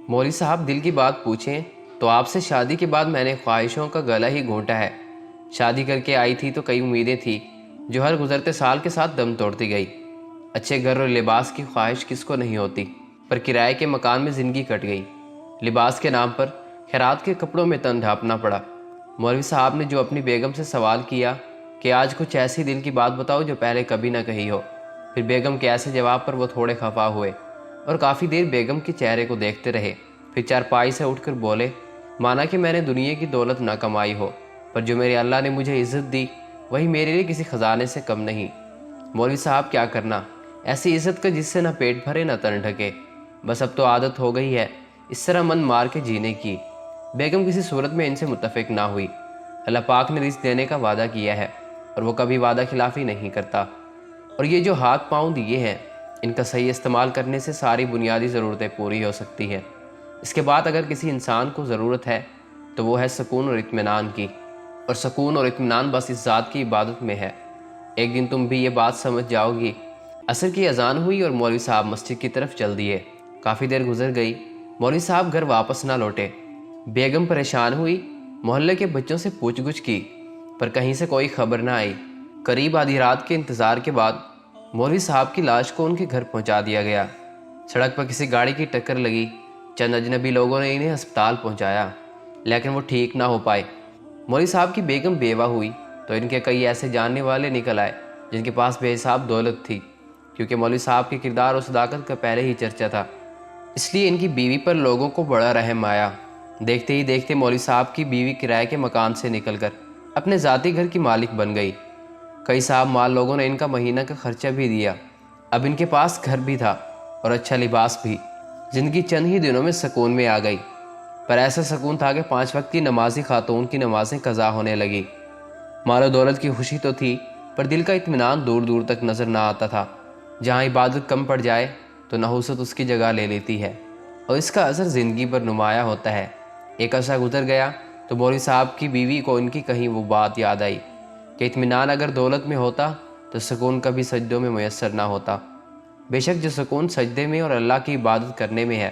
مولوی صاحب دل کی بات پوچھیں تو آپ سے شادی کے بعد میں نے خواہشوں کا گلا ہی گھونٹا ہے۔ شادی کر کے آئی تھی تو کئی امیدیں تھی جو ہر گزرتے سال کے ساتھ دم توڑتی گئی۔ اچھے گھر اور لباس کی خواہش کس کو نہیں ہوتی، پر کرائے کے مکان میں زندگی کٹ گئی۔ لباس کے نام پر خیرات کے کپڑوں میں تن ڈھانپنا پڑا۔ مولوی صاحب نے جو اپنی بیگم سے سوال کیا کہ آج کچھ ایسی دل کی بات بتاؤ جو پہلے کبھی نہ کہی ہو، پھر بیگم کے ایسے جواب پر وہ تھوڑے خفا ہوئے اور کافی دیر بیگم کے چہرے کو دیکھتے رہے۔ پھر چارپائی سے اٹھ کر بولے، مانا کہ میں نے دنیا کی دولت نہ کمائی ہو، پر جو میرے اللہ نے مجھے عزت دی وہی میرے لیے کسی خزانے سے کم نہیں۔ مولوی صاحب کیا کرنا ایسی عزت کا جس سے نہ پیٹ بھرے نہ تن ڈھکے، بس اب تو عادت ہو گئی ہے اس طرح من مار کے جینے کی۔ بیگم کسی صورت میں ان سے متفق نہ ہوئی۔ اللہ پاک نے رزق دینے کا وعدہ کیا ہے اور وہ کبھی وعدہ خلافی نہیں کرتا، اور یہ جو ہاتھ پاؤں دیے ہیں ان کا صحیح استعمال کرنے سے ساری بنیادی ضرورتیں پوری ہو سکتی ہیں۔ اس کے بعد اگر کسی انسان کو ضرورت ہے تو وہ ہے سکون اور اطمینان کی، اور سکون اور اطمینان بس اس ذات کی عبادت میں ہے۔ ایک دن تم بھی یہ بات سمجھ جاؤ گی۔ عصر کی اذان ہوئی اور مولوی صاحب مسجد کی طرف چل دیے۔ کافی دیر گزر گئی، مولوی صاحب گھر واپس نہ لوٹے۔ بیگم پریشان ہوئی، محلے کے بچوں سے پوچھ گچھ کی، پر کہیں سے کوئی خبر نہ آئی۔ قریب آدھی رات کے انتظار کے بعد مولوی صاحب کی لاش کو ان کے گھر پہنچا دیا گیا۔ سڑک پر کسی گاڑی کی ٹکر لگی، چند اجنبی لوگوں نے انہیں ہسپتال پہنچایا، لیکن وہ ٹھیک نہ ہو پائے۔ مولوی صاحب کی بیگم بیوہ ہوئی تو ان کے کئی ایسے جاننے والے نکل آئے جن کے پاس بے حساب دولت تھی، کیونکہ مولوی صاحب کے کردار اور صداقت کا پہلے ہی چرچا تھا، اس لیے ان کی بیوی پر لوگوں کو بڑا رحم آیا۔ دیکھتے ہی دیکھتے مولوی صاحب کی بیوی کرائے کے مکان سے نکل کر اپنے ذاتی گھر کی مالک بن گئی۔ کئی صاحب مال لوگوں نے ان کا مہینہ کا خرچہ بھی دیا۔ اب ان کے پاس گھر بھی تھا اور اچھا لباس بھی۔ زندگی چند ہی دنوں میں سکون میں آ گئی، پر ایسا سکون تھا کہ 5 وقت کی نمازی خاتون کی نمازیں قضا ہونے لگی۔ مال و دولت کی خوشی تو تھی، پر دل کا اطمینان دور دور تک نظر نہ آتا تھا۔ جہاں عبادت کم پڑ جائے تو نحوست اس کی جگہ لے لیتی ہے اور اس کا اثر زندگی پر نمایاں ہوتا ہے۔ ایک عرصہ گزر گیا تو مولوی صاحب کی بیوی کو ان کی کہیں وہ بات یاد آئی کہ اطمینان اگر دولت میں ہوتا تو سکون کبھی سجدوں میں میسر نہ ہوتا۔ بے شک جو سکون سجدے میں اور اللہ کی عبادت کرنے میں ہے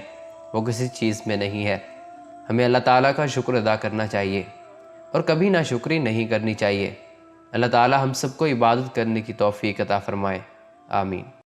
وہ کسی چیز میں نہیں ہے۔ ہمیں اللہ تعالیٰ کا شکر ادا کرنا چاہیے اور کبھی ناشکری نہیں کرنی چاہیے۔ اللہ تعالیٰ ہم سب کو عبادت کرنے کی توفیق عطا فرمائے، آمین۔